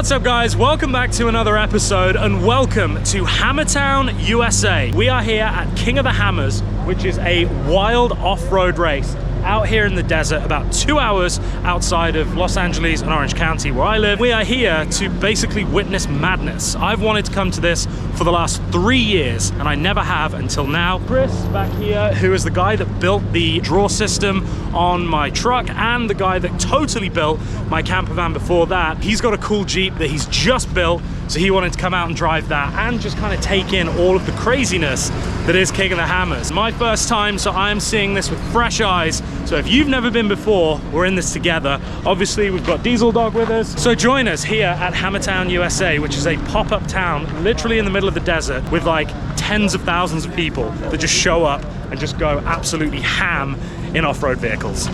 What's up guys, welcome back to another episode and welcome to Hammertown, USA. We are here at King of the Hammers, which is a wild off-road race out here in the desert, about 2 hours outside of Los Angeles and Orange County where I live. We are here to basically witness madness. I've wanted to come to this for the last 3 years and I never have until now. Chris back here, who is the guy that built the draw system on my truck and the guy that totally built my camper van before that. He's got a cool Jeep that he's just built, so he wanted to come out and drive that and just kind of take in all of the craziness that is King of the Hammers. My first time, so I am seeing this with fresh eyes. So if you've never been before, we're in this together. Obviously, we've got Diesel Dog with us. So join us here at Hammertown, USA, which is a pop-up town literally in the middle of the desert with like tens of thousands of people that just show up and just go absolutely ham in off-road vehicles.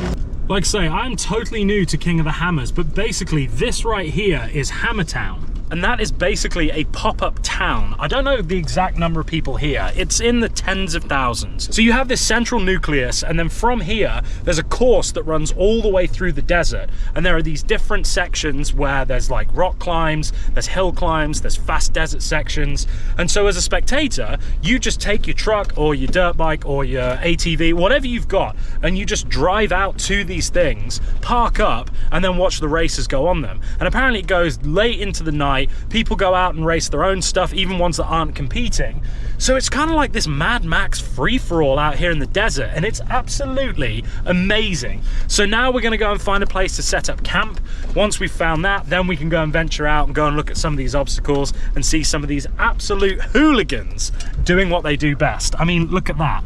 Like I say, I'm totally new to King of the Hammers, but basically this right here is Hammertown. And that is basically a pop-up town. I don't know the exact number of people here. It's in the tens of thousands. So you have this central nucleus, and then from here, there's a course that runs all the way through the desert. And there are these different sections where there's like rock climbs, there's hill climbs, there's fast desert sections. And so as a spectator, you just take your truck or your dirt bike or your ATV, whatever you've got, and you just drive out to these things, park up, and then watch the races go on them. And apparently it goes late into the night. People go out and race their own stuff, even ones that aren't competing. So it's kind of like this Mad Max free-for-all out here in the desert, and it's absolutely amazing. So now we're going to go and find a place to set up camp. Once we've found that, then we can go and venture out and go and look at some of these obstacles and see some of these absolute hooligans doing what they do best. I mean, look at that.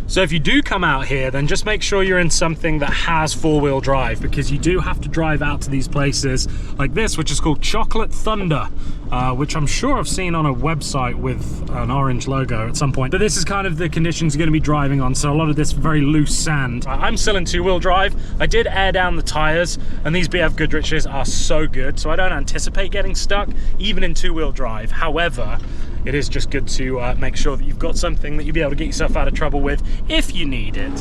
So if you do come out here, then just make sure you're in something that has four-wheel drive, because you do have to drive out to these places like this, which is called Chocolate Thunder, which I'm sure I've seen on a website with an orange logo at some point. But this is kind of the conditions you're going to be driving on, so a lot of this very loose sand. I'm still in two-wheel drive. I did air down the tires, and these BF Goodriches are so good, so I don't anticipate getting stuck, even in two-wheel drive. However, it is just good to make sure that you've got something that you'll be able to get yourself out of trouble with if you need it.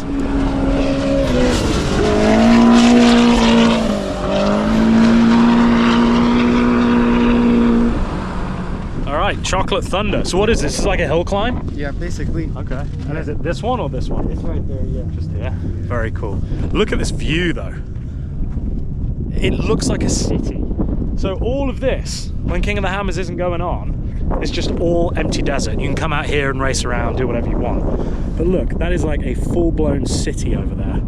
All right, Chocolate Thunder. So what is this? Is like a hill climb? Yeah, basically. Okay. And is it this one or this one? It's right there, yeah. Just here. Very cool. Look at this view though. It looks like a city. So all of this, when King of the Hammers isn't going on, it's just all empty desert. You can come out here and race around, do whatever you want. But look, that is like a full-blown city over there.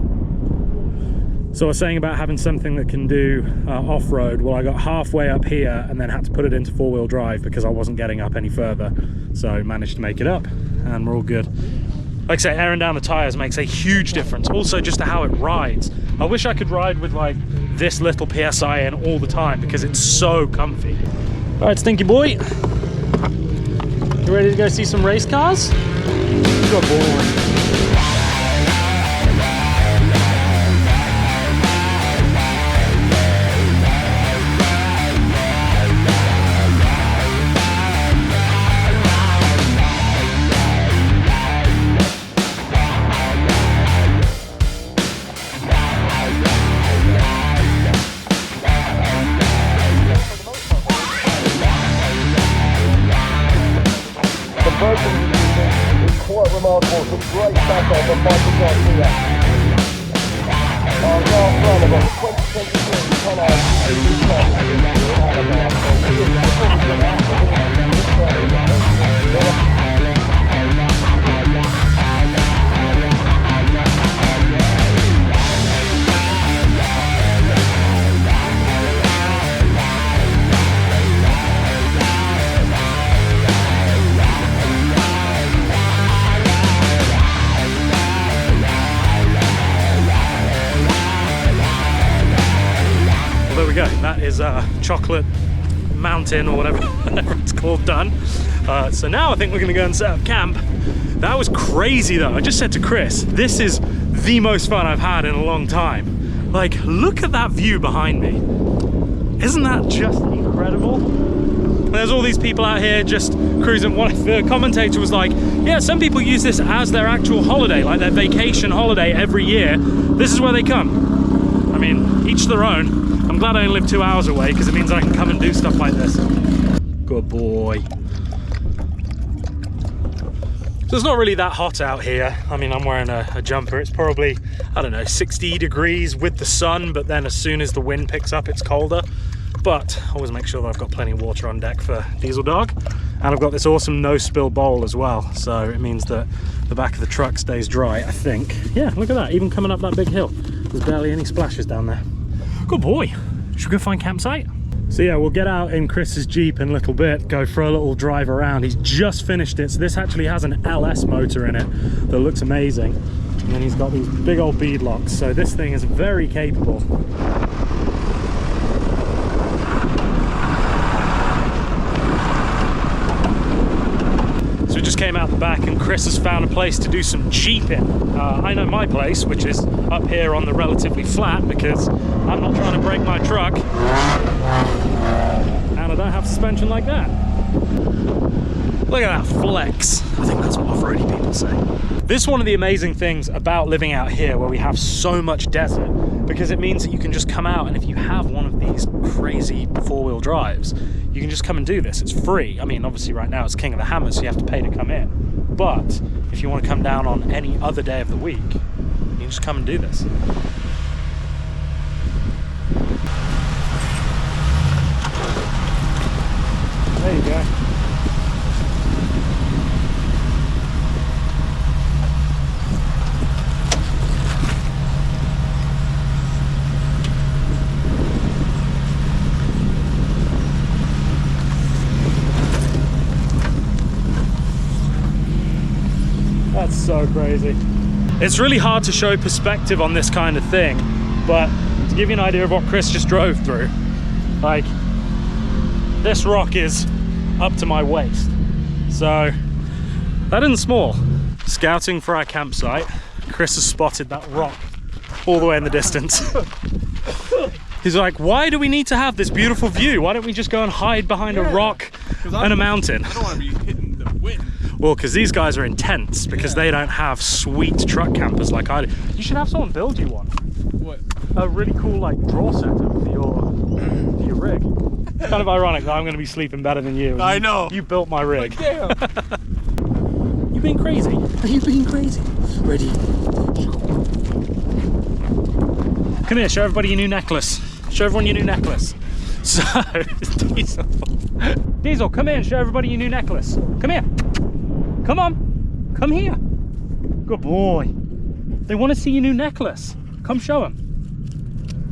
So I was saying about having something that can do off-road. Well, I got halfway up here and then had to put it into four-wheel drive because I wasn't getting up any further. So I managed to make it up and we're all good. Like I say, airing down the tires makes a huge difference. Also just to how it rides. I wish I could ride with like this little PSI in all the time because it's so comfy. All right, Stinky Boy. You ready to go see some race cars? Good boy. It's quite remarkable, some great back off of Michael Garcia. Our last run of 2023 There we go, that is Chocolate Mountain or whatever it's called done. So now I think we're gonna go and set up camp. That was crazy though. I just said to Chris, this is the most fun I've had in a long time. Like, look at that view behind me. Isn't that just incredible? There's all these people out here just cruising. The commentator was like, yeah, some people use this as their actual holiday, like their vacation holiday every year. This is where they come. mean, each their own. I'm glad I only live 2 hours away because it means I can come and do stuff like this. Good boy. So it's not really that hot out here. I mean, I'm wearing a jumper. It's probably, I don't know, 60 degrees with the sun, but then as soon as the wind picks up, it's colder. But I always make sure that I've got plenty of water on deck for Diesel Dog. And I've got this awesome no-spill bowl as well. So it means that the back of the truck stays dry, I think. Yeah, look at that, even coming up that big hill. There's barely any splashes down there. Good boy. Should we go find campsite? So yeah, we'll get out in Chris's Jeep in a little bit, go for a little drive around. He's just finished it. So this actually has an LS motor in it that looks amazing. And then he's got these big old bead locks. So this thing is very capable. So we just came out the back and Chris has found a place to do some jeeping. I know my place, which is up here on the relatively flat because I'm not trying to break my truck. And I don't have suspension like that. Look at that flex. I think that's what off-roady people say. This is one of the amazing things about living out here where we have so much desert, because it means that you can just come out and if you have one of these crazy four-wheel drives, you can just come and do this. It's free. I mean, obviously right now it's King of the Hammers, so you have to pay to come in. But if you want to come down on any other day of the week, you can just come and do this. There you go. That's so crazy. It's really hard to show perspective on this kind of thing, but to give you an idea of what Chris just drove through, like, this rock is up to my waist. So that isn't small. Scouting for our campsite, Chris has spotted that rock all the way in the distance. He's like, why do we need to have this beautiful view? Why don't we just go and hide behind a rock and a mountain? I don't want to be hitting the wind. Well, because these guys are intense, because they don't have sweet truck campers like I do. You should have someone build you one. What? A really cool like draw setup for your rig. It's kind of ironic that I'm going to be sleeping better than you. I know. You built my rig. Damn. You being crazy? Are you being crazy? Ready? Come here, show everybody your new necklace. Show everyone your new necklace. So, Diesel, come here and show everybody your new necklace. Come here. Come on. Come here. Good boy. They want to see your new necklace. Come show them.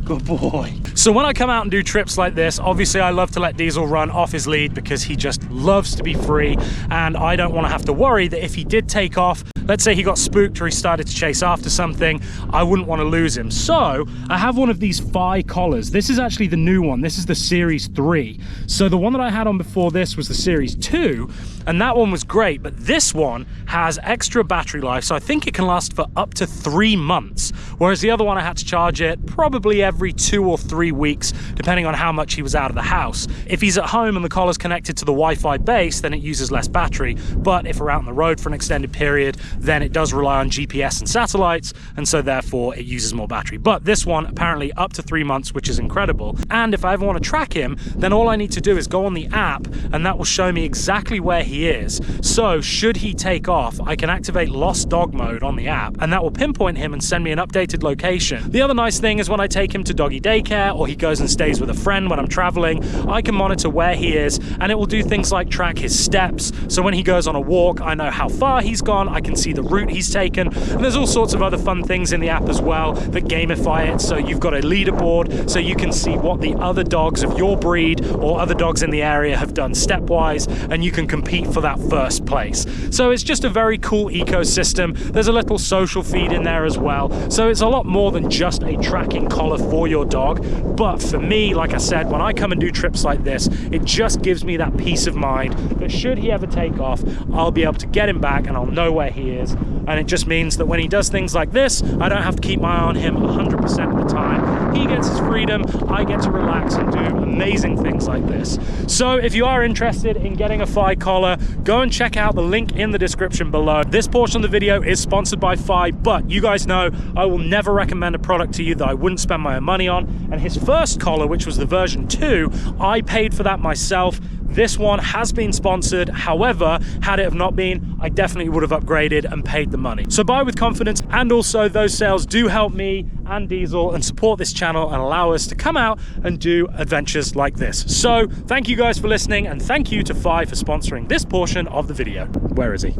Good boy. So when I come out and do trips like this, obviously I love to let Diesel run off his lead because he just loves to be free, and I don't want to have to worry that if he did take off, let's say he got spooked or he started to chase after something, I wouldn't want to lose him. So I have one of these Phi collars. This is actually the new one. This is the Series 3. So the one that I had on before this was the Series 2, and that one was great, but this one has extra battery life, so I think it can last for up to 3 months, whereas the other one I had to charge it probably every 2 or 3 weeks, depending on how much he was out of the house. If he's at home and the collar's connected to the Wi-Fi base, then it uses less battery, but if we're out on the road for an extended period, then it does rely on GPS and satellites, and so therefore it uses more battery. But this one, apparently up to 3 months, which is incredible. And if I ever want to track him, then all I need to do is go on the app, and that will show me exactly where he is. So should he take off, I can activate Lost Dog mode on the app, and that will pinpoint him and send me an updated location. The other nice thing is when I take him to doggy daycare, or he goes and stays with a friend when I'm traveling, I can monitor where he is, and it will do things like track his steps. So when he goes on a walk, I know how far he's gone, I can see the route he's taken, and there's all sorts of other fun things in the app as well that gamify it. So you've got a leaderboard, so you can see what the other dogs of your breed or other dogs in the area have done stepwise, and you can compete for that first place. So it's just a very cool ecosystem. There's a little social feed in there as well, so it's a lot more than just a tracking collar for your dog. But for me, like I said, when I come and do trips like this, it just gives me that peace of mind that should he ever take off, I'll be able to get him back and I'll know where he is. And it just means that when he does things like this, I don't have to keep my eye on him 100% of the time. He gets his freedom, I get to relax and do amazing things like this. So if you are interested in getting a Phi collar, go and check out the link in the description description below. This portion of the video is sponsored by Fi, but you guys know I will never recommend a product to you that I wouldn't spend my own money on. And his first collar, which was the version 2, I paid for that myself. This one has been sponsored. However, had it have not been, I definitely would have upgraded and paid the money. So buy with confidence, and also those sales do help me and Diesel and support this channel and allow us to come out and do adventures like this. So thank you guys for listening, and thank you to Fi for sponsoring this portion of the video. Where is he?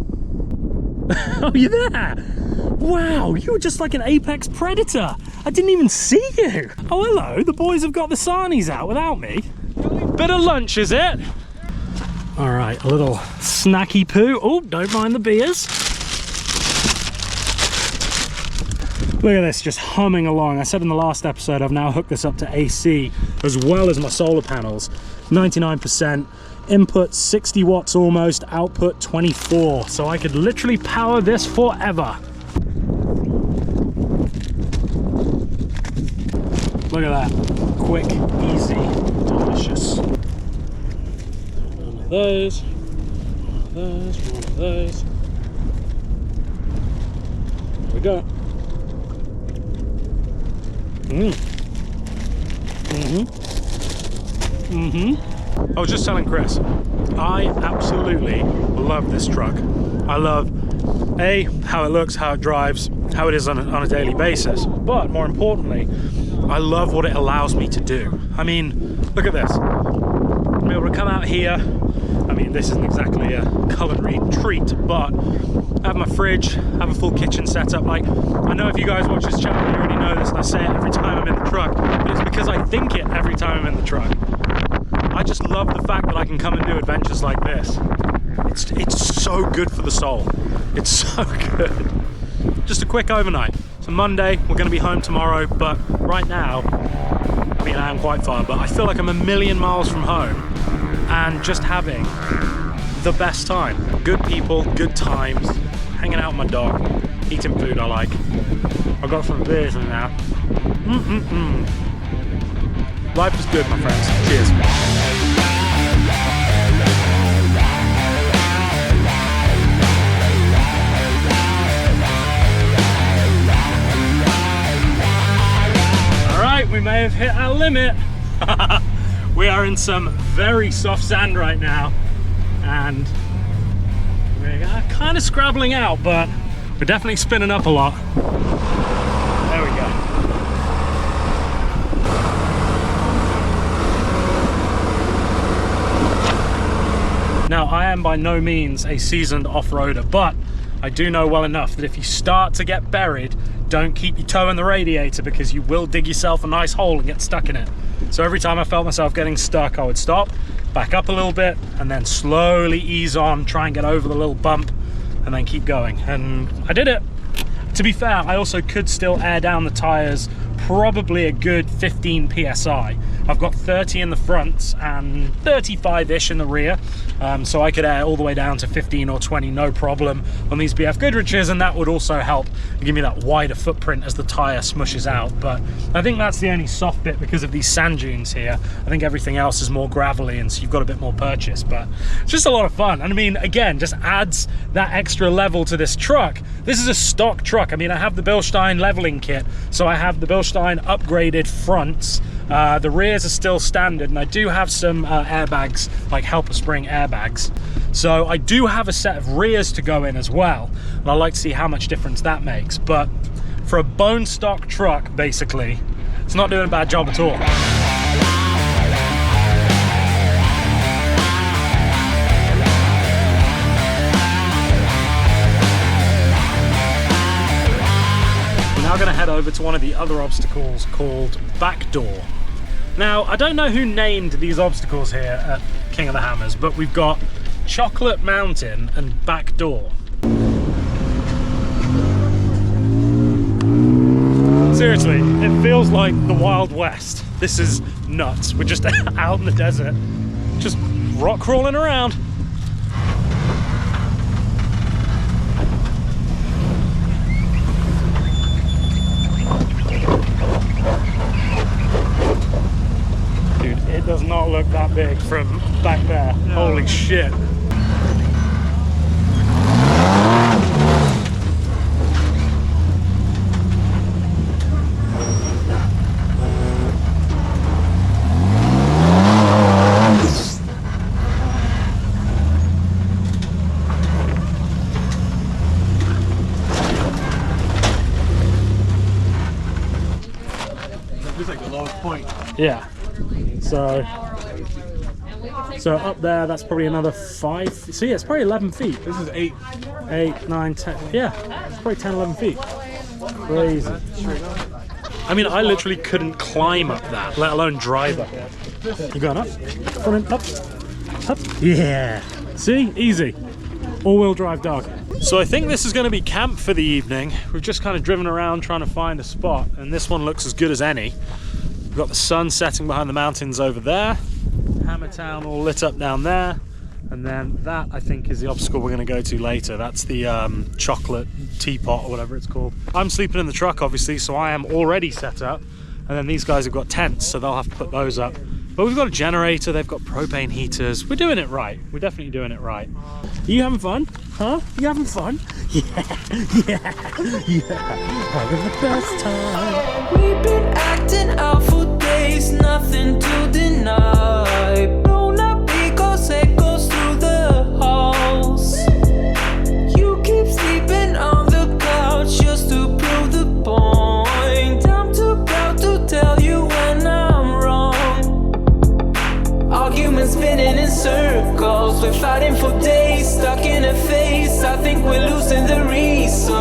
Oh, you're there! Wow, you were just like an apex predator. I didn't even see you. Oh, hello, the boys have got the sarnies out without me. Bit of lunch, is it? All right, a little snacky poo. Oh, don't mind the beers. Look at this, just humming along. I said in the last episode, I've now hooked this up to AC as well as my solar panels. 99%, input 60 watts almost, output 24. So I could literally power this forever. Look at that, quick, easy, delicious. One of those, one of those, one of those. There we go. I was just telling Chris, I absolutely love this truck. I love A, how it looks, how it drives, how it is on a daily basis, but more importantly, I love what it allows me to do. I mean, look at this. I'm able to come out here. I mean, this isn't exactly a culinary treat, but I have my fridge, have a full kitchen setup. Like, I know if you guys watch this channel, you already know this, and I say it every time I'm in the truck, but it's because I think it every time I'm in the truck. I just love the fact that I can come and do adventures like this. It's so good for the soul. It's so good. Just a quick overnight. So Monday, we're going to be home tomorrow, but right now, I mean, I am quite far, but I feel like I'm a million miles from home and just having the best time. Good people, good times, hanging out with my dog, eating food I like. I've got some beers in there. Life is good, my friends. Cheers. We may have hit our limit. We are in some very soft sand right now, and we're kind of scrabbling out, but we're definitely spinning up a lot. There we go. Now, I am by no means a seasoned off-roader, but I do know well enough that if you start to get buried, don't keep your toe in the radiator, because you will dig yourself a nice hole and get stuck in it. So every time I felt myself getting stuck, I would stop, back up a little bit, and then slowly ease on, try and get over the little bump, and then keep going. And I did it. To be fair, I also could still air down the tires probably a good 15 PSI. I've got 30 in the front and 35-ish in the rear, so I could air all the way down to 15 or 20 no problem on these BF Goodriches, and that would also help give me that wider footprint as the tire smushes out. But I think that's the only soft bit because of these sand dunes here. I think everything else is more gravelly, and so you've got a bit more purchase, but it's just a lot of fun. And I mean, again, just adds that extra level to this truck. This is a stock truck. I mean, I have the Bilstein leveling kit, so I have the Bilstein upgraded fronts. The rears are still standard, and I do have some airbags, like helper spring airbags. So I do have a set of rears to go in as well, and I'd like to see how much difference that makes. But for a bone stock truck, basically, it's not doing a bad job at all. We're now going to head over to one of the other obstacles called Backdoor. Now, I don't know who named these obstacles here at King of the Hammers, but we've got Chocolate Mountain and Backdoor. Seriously, it feels like the Wild West. This is nuts. We're just out in the desert, just rock crawling around. It does not look that big from back there. No. Holy shit. point. Yeah. So up there, that's probably another 5. So yeah, it's probably 11 feet. This is 8. 8, 9, 10. Yeah, it's probably 10, 11 feet. Crazy. I mean, I literally couldn't climb up that, let alone drive up it. You going up? Running up? Up? Yeah. See? Easy. All-wheel drive dog. So I think this is going to be camp for the evening. We've just kind of driven around trying to find a spot, and this one looks as good as any. We've got the sun setting behind the mountains over there. Hammertown all lit up down there. And then that, I think, is the obstacle we're going to go to later. That's the chocolate teapot or whatever it's called. I'm sleeping in the truck, obviously, so I am already set up. And then these guys have got tents, so they'll have to put those up. But we've got a generator, they've got propane heaters. We're doing it right. We're definitely doing it right. Are you having fun? Huh? You having fun? Yeah, yeah, yeah. Having the best time. We've been acting out for days, nothing to deny. Blown up because it goes through the halls. You keep sleeping on the couch just to prove the point. I'm too proud to tell you when I'm wrong. Arguments spinning in circles, we're fighting for days, stuck in a phase. I think we're losing the reason.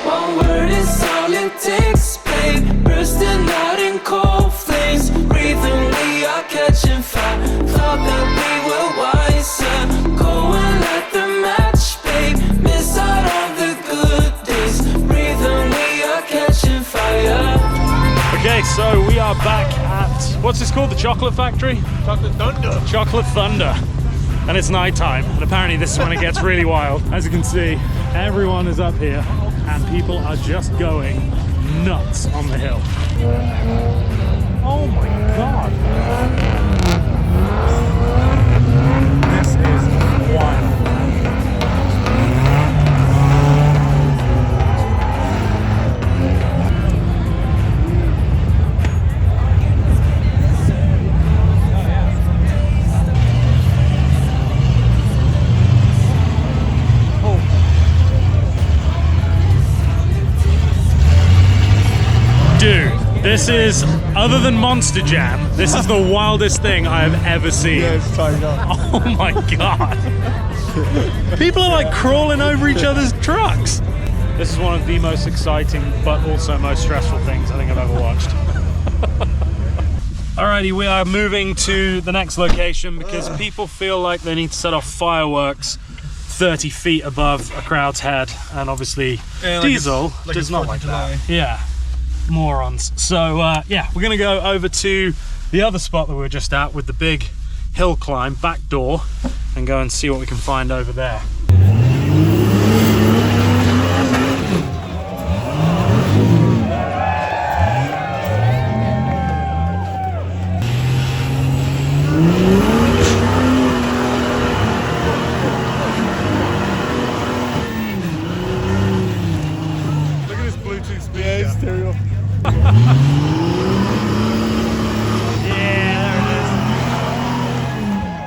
One word is all it takes, babe. Bursting out in cold flames, breathing, we are catching fire. Thought that we were wiser, go and light the match, babe. Miss out on the good days, breathing, we are catching fire. Okay, so we are back at, what's this called? The Chocolate Factory? Chocolate Thunder. Chocolate Thunder. And it's nighttime, and apparently this is when it gets really wild. As you can see, everyone is up here, and people are just going nuts on the hill. Oh my God. This is wild. Dude, this is, other than Monster Jam, this is the wildest thing I have ever seen. Yeah, it's tied up. Oh my God. People are like crawling over each other's trucks. This is one of the most exciting, but also most stressful things I think I've ever watched. Alrighty, we are moving to the next location because people feel like they need to set off fireworks 30 feet above a crowd's head, and obviously Diesel does not like that. Yeah. Morons. So yeah, we're gonna go over to the other spot that we were just at with the big hill climb, back door, and go and see what we can find over there. Look at this Bluetooth speaker. Yeah, stereo. Yeah, there it is.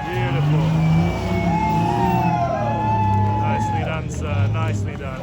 Beautiful. Nicely done, sir. Nicely done.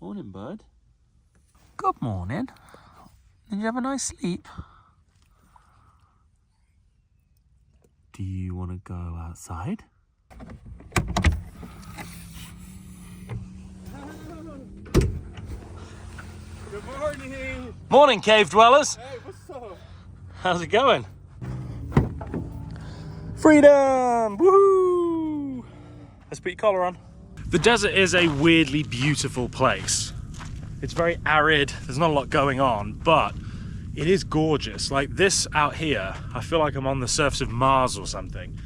Morning, bud. Good morning. Did you have a nice sleep? Do you want to go outside? Good morning. Morning, cave dwellers. Hey, what's up? How's it going? Freedom! Woohoo! Let's put your collar on. The desert is a weirdly beautiful place. It's very arid, there's not a lot going on, but it is gorgeous. Like this out here, I feel like I'm on the surface of Mars or something.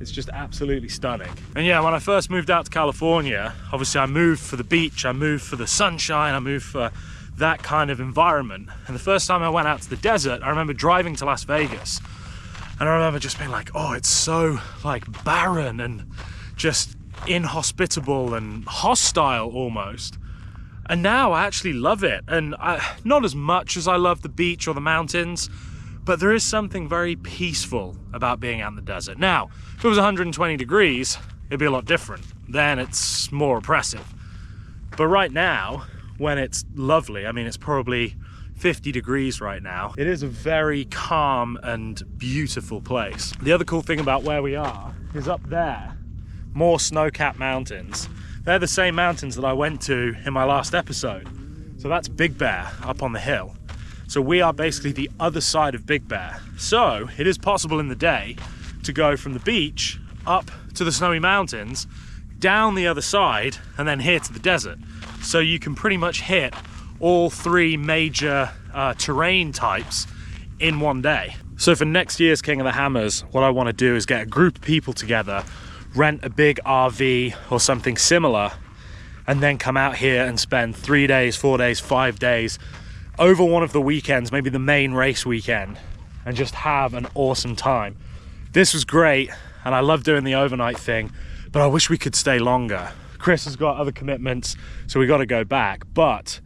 It's just absolutely stunning. And yeah, when I first moved out to California, obviously I moved for the beach, I moved for the sunshine, I moved for that kind of environment. And the first time I went out to the desert, I remember driving to Las Vegas. And I remember just being like, oh, it's so like barren and just inhospitable and hostile almost. And now I actually love it. And not as much as I love the beach or the mountains, but there is something very peaceful about being out in the desert. Now, if it was 120 degrees, it'd be a lot different. Then it's more oppressive. But right now, when it's lovely, I mean, it's probably 50 degrees right now. It is a very calm and beautiful place. The other cool thing about where we are is up there, more snow-capped mountains. They're the same mountains that I went to in my last episode. So that's Big Bear up on the hill. So we are basically the other side of Big Bear. So it is possible in the day to go from the beach up to the snowy mountains, down the other side, and then here to the desert. So you can pretty much hit all three major terrain types in one day. So for next year's King of the Hammers, what I want to do is get a group of people together, rent a big RV or something similar, and then come out here and spend 3 days, 4 days, 5 days over one of the weekends, maybe the main race weekend, and just have an awesome time. This was great, and I love doing the overnight thing, but I wish we could stay longer. Chris has got other commitments, so we got to go back. But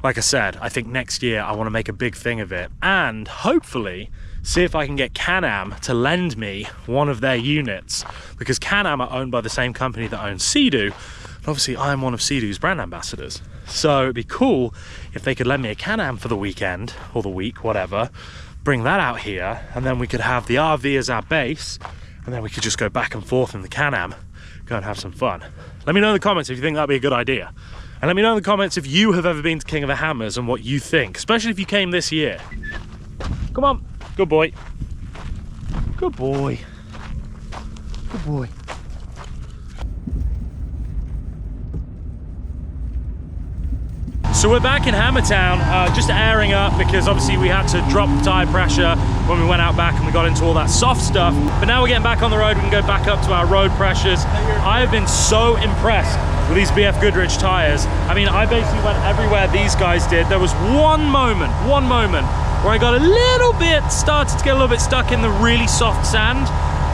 like I said, I think next year I want to make a big thing of it, and hopefully see if I can get Can-Am to lend me one of their units, because Can-Am are owned by the same company that owns Sea-Doo, and obviously I'm one of Sea-Doo's brand ambassadors. So it'd be cool if they could lend me a Can-Am for the weekend, or the week, whatever, bring that out here, and then we could have the RV as our base, and then we could just go back and forth in the Can-Am, go and have some fun. Let me know in the comments if you think that'd be a good idea. And let me know in the comments if you have ever been to King of the Hammers and what you think, especially if you came this year. Come on. Good boy. Good boy. Good boy. So we're back in Hammertown, just airing up, because obviously we had to drop the tire pressure when we went out back and we got into all that soft stuff. But now we're getting back on the road, we can go back up to our road pressures. I have been so impressed with these BF Goodrich tires. I mean, I basically went everywhere these guys did. There was one moment where I got a little bit, started to get a little bit stuck in the really soft sand.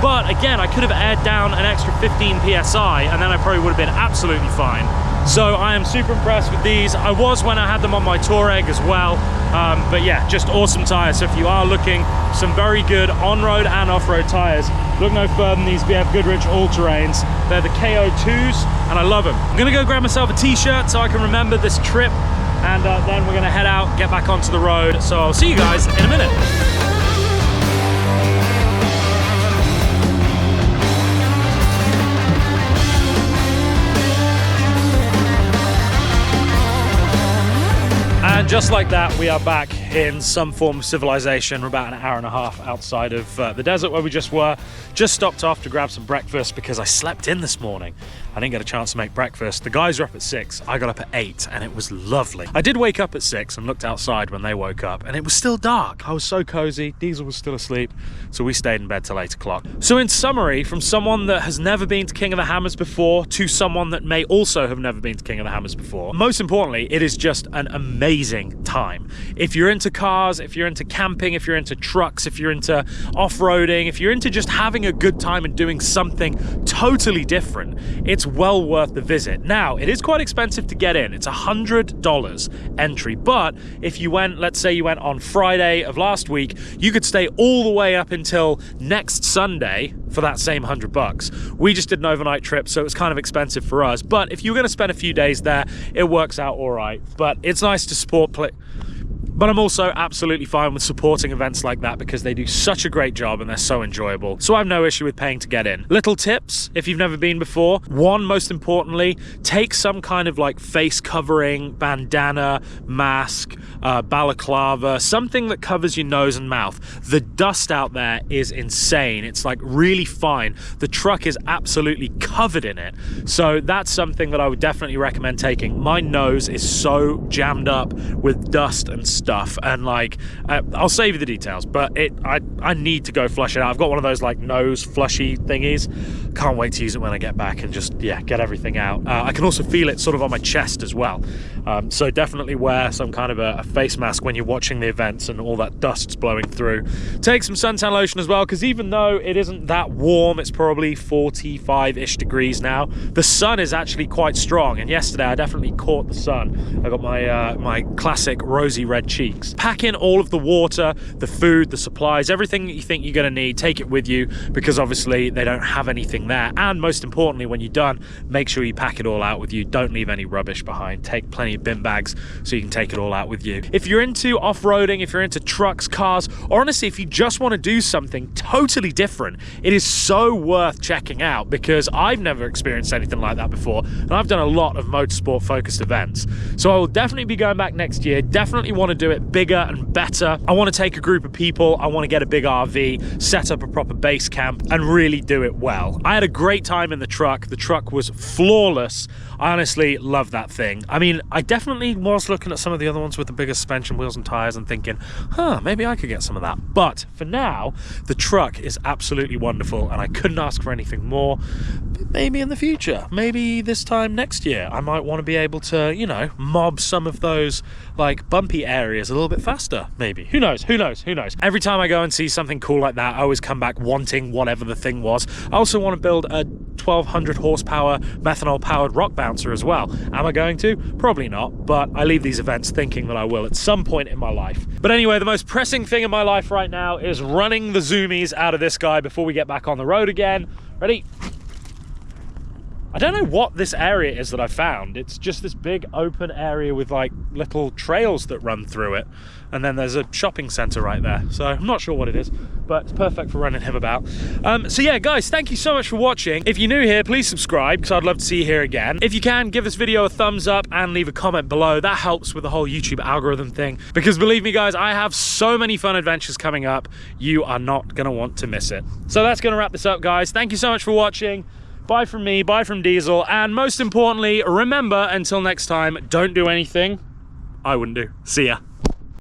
But again, I could have aired down an extra 15 PSI and then I probably would have been absolutely fine. So I am super impressed with these. I was when I had them on my Touareg as well. But yeah, just awesome tires. So if you are looking for some very good on-road and off-road tires, look no further than these BF Goodrich all-terrains. They're the KO2s and I love them. I'm gonna go grab myself a t-shirt so I can remember this trip, and then we're gonna head out, get back onto the road. So I'll see you guys in a minute. And just like that, we are back in some form of civilization. We're about an hour and a half outside of the desert where we just were. Just stopped off to grab some breakfast because I slept in this morning. I didn't get a chance to make breakfast. The guys were up at 6, I got up at 8, and it was lovely. I did wake up at 6 and looked outside when they woke up, and it was still dark. I was so cozy, Diesel was still asleep, so we stayed in bed till 8 o'clock. So in summary, from someone that has never been to King of the Hammers before to someone that may also have never been to King of the Hammers before, most importantly, it is just an amazing time. If you're into cars, if you're into camping, if you're into trucks, if you're into off-roading, if you're into just having a good time and doing something totally different, it's well worth the visit. Now, it is quite expensive to get in. It's $100 entry, but if you went, let's say you went on Friday of last week, you could stay all the way up until next Sunday for that same $100. We just did an overnight trip, so it was kind of expensive for us, but if you're going to spend a few days there, it works out all right. But it's nice to support But I'm also absolutely fine with supporting events like that because they do such a great job and they're so enjoyable. So I have no issue with paying to get in. Little tips if you've never been before. One, most importantly, take some kind of like face covering, bandana, mask, balaclava, something that covers your nose and mouth. The dust out there is insane. It's like really fine. The truck is absolutely covered in it. So that's something that I would definitely recommend taking. My nose is so jammed up with dust and stuff, and like I'll save you the details, but I need to go flush it out. I've got one of those like nose flushy thingies. Can't wait to use it when I get back and just, yeah, get everything out. I can also feel it sort of on my chest as well. So definitely wear some kind of a face mask when you're watching the events and all that dust's blowing through. Take some suntan lotion as well, because even though it isn't that warm, it's probably 45-ish degrees now, the sun is actually quite strong, and yesterday I definitely caught the sun. I got my classic rosy red cheeks. Pack in all of the water, the food, the supplies, everything that you think you're going to need. Take it with you, because obviously they don't have anything there. And most importantly, when you're done, make sure you pack it all out with you. Don't leave any rubbish behind. Take plenty of bin bags so you can take it all out with you. If you're into off-roading, if you're into trucks, cars, or honestly if you just want to do something totally different, it is so worth checking out, because I've never experienced anything like that before, and I've done a lot of motorsport focused events. So I will definitely be going back next year. Definitely want to do it bigger and better. I want to take a group of people, I want to get a big RV, set up a proper base camp, and really do it well. I had a great time in the truck. The truck was flawless. I honestly love that thing. I mean, I definitely was looking at some of the other ones with the bigger suspension, wheels and tires, and thinking, maybe I could get some of that. But for now, the truck is absolutely wonderful, and I couldn't ask for anything more. Maybe in the future, maybe this time next year, I might want to be able to, you know, mob some of those like bumpy areas a little bit faster, maybe. Who knows, who knows, who knows? Every time I go and see something cool like that, I always come back wanting whatever the thing was. I also want to build a 1200 horsepower methanol powered rock bouncer as well. Am I going to? Probably not, but I leave these events thinking that I will at some point in my life. But anyway, the most pressing thing in my life right now is running the zoomies out of this guy before we get back on the road again. Ready? I don't know what this area is that I found. It's just this big open area with like little trails that run through it. And then there's a shopping center right there. So I'm not sure what it is, but it's perfect for running him about. So yeah, guys, thank you so much for watching. If you're new here, please subscribe, because I'd love to see you here again. If you can, give this video a thumbs up and leave a comment below. That helps with the whole YouTube algorithm thing, because believe me, guys, I have so many fun adventures coming up. You are not gonna want to miss it. So that's gonna wrap this up, guys. Thank you so much for watching. Bye from me, bye from Diesel, and most importantly, remember, until next time, don't do anything I wouldn't do. See ya.